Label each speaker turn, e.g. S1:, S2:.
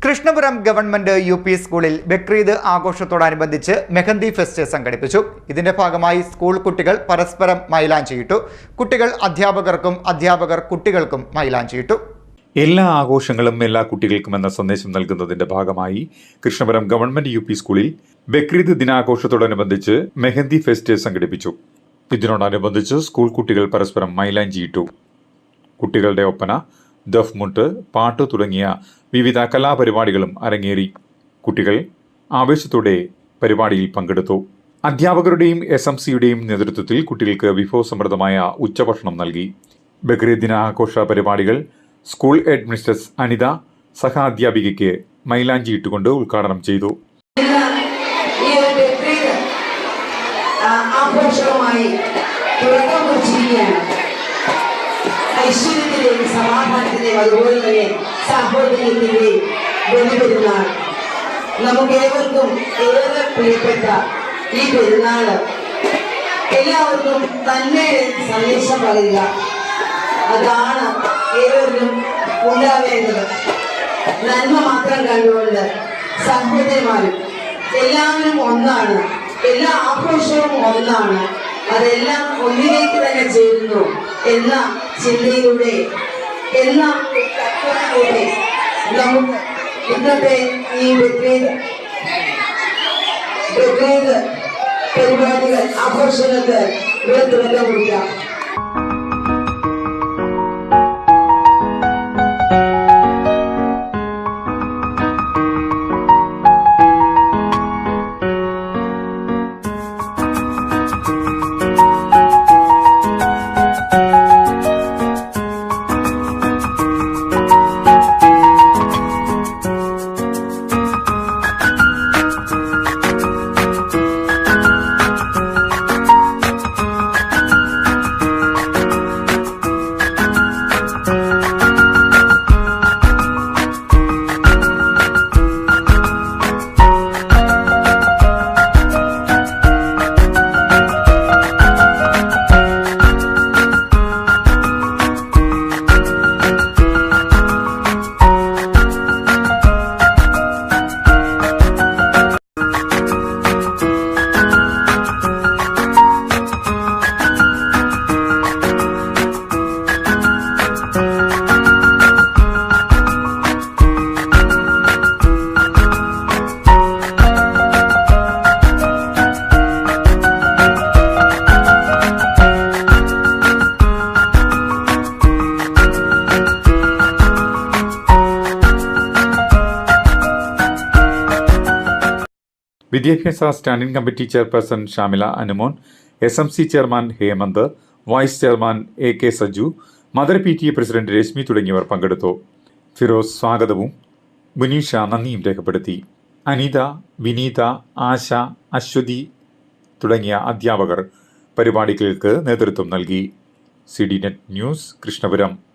S1: Krishnapuram government UP സ്കൂളിൽ Bakrid ആഘോഷത്തോടനുബന്ധിച്ച് mehndi fest സംഘടിപ്പിച്ചു. ഇതിന്റെ ഭാഗമായി സ്കൂൾ കുട്ടികൾ പരസ്പരം മൈലാഞ്ചിയിട്ടു. കുട്ടികൾ അധ്യാപകർക്കും അധ്യാപകർ കുട്ടികൾക്കും മൈലാഞ്ചിയിട്ടു.
S2: എല്ലാ ആഘോഷങ്ങളും എല്ലാ കുട്ടികൾക്കും എന്ന സന്ദേശം നൽകുന്നതിന്റെ ഭാഗമായി കൃഷ്ണപുരം ഗവൺമെന്റ് UP സ്കൂളിൽ ബക്രീദ് ദിനാഘോഷത്തോടനുബന്ധിച്ച് മെഹന്തി ഫെസ്റ്റ് സംഘടിപ്പിച്ചു. ഇതിനോടനുബന്ധിച്ച് സ്കൂൾ കുട്ടികൾ പരസ്പരം മൈലാഞ്ചിയിട്ടു. കുട്ടികളുടെ ഒപ്പന, ദഫ്മുട്ട്, പാട്ട് തുടങ്ങിയ വിവിധ കലാപരിപാടികളും അരങ്ങേറി. കുട്ടികൾ ആവേശത്തോടെ പരിപാടിയിൽ പങ്കെടുത്തു. അധ്യാപകരുടെയും SMCയുടെയും നേതൃത്വത്തിൽ കുട്ടികൾക്ക് വിഭവസമൃദ്ധമായ ഉച്ചഭക്ഷണം നൽകി. ബക്രീദ് ദിനാഘോഷ പരിപാടികൾ സ്കൂൾ ഹെഡ് മിസ്റ്റസ് അനിത സഹാധ്യാപികയ്ക്ക് മൈലാഞ്ചി ഇട്ടുകൊണ്ട് ഉദ്ഘാടനം ചെയ്തു.
S3: ഐശ്വര്യത്തിന്റെയും സമാധാനത്തിന്റെയും അതുപോലെ തന്നെ സാഹോദര്യത്തിന്റെയും ബലിപെരുന്നാൾ നമുക്ക് ഏവർക്കും ഏറെ പ്രിയപ്പെട്ട ഈ പെരുന്നാള് എല്ലാവർക്കും തന്നെ സന്ദേശം പറയുക, അതാണ് ഏവർക്കും ഉണ്ടാവേണ്ടത്. നന്മ മാത്രം കണ്ടുകൊണ്ട് സഹോദരന്മാരും എല്ലാവരും ഒന്നാണ്, എല്ലാ ആഘോഷവും ഒന്നാണ്, അതെല്ലാം ഒന്നിലേക്ക് തന്നെ ചേരുന്നു എന്ന ചിന്തയിലൂടെ എന്ന തത്വത്തിലൂടെ നമുക്ക് ഇന്നത്തെ ഈ ബക്രീദ് പരിപാടികൾ ആഘോഷങ്ങൾക്ക് ഇവിടെ തുടക്കം കുറിക്കാം.
S2: വിദ്യാഭ്യാസ standing committee chairperson Shamila Anumon, SMC chairman Hemanth, vice chairman AK Saju, mother PTA president Rashmi തുടങ്ങിയവർ പങ്കെടുത്തു. ഫിറോസ് സ്വാഗതവും മുനീഷ നന്ദിയും രേഖപ്പെടുത്തി. അനിത, വിനീത, ആശ, അശ്വതി തുടങ്ങിയ അധ്യാപകർ പരിപാടികൾക്ക് നേതൃത്വം നൽകി. CDNet news, Krishnapuram.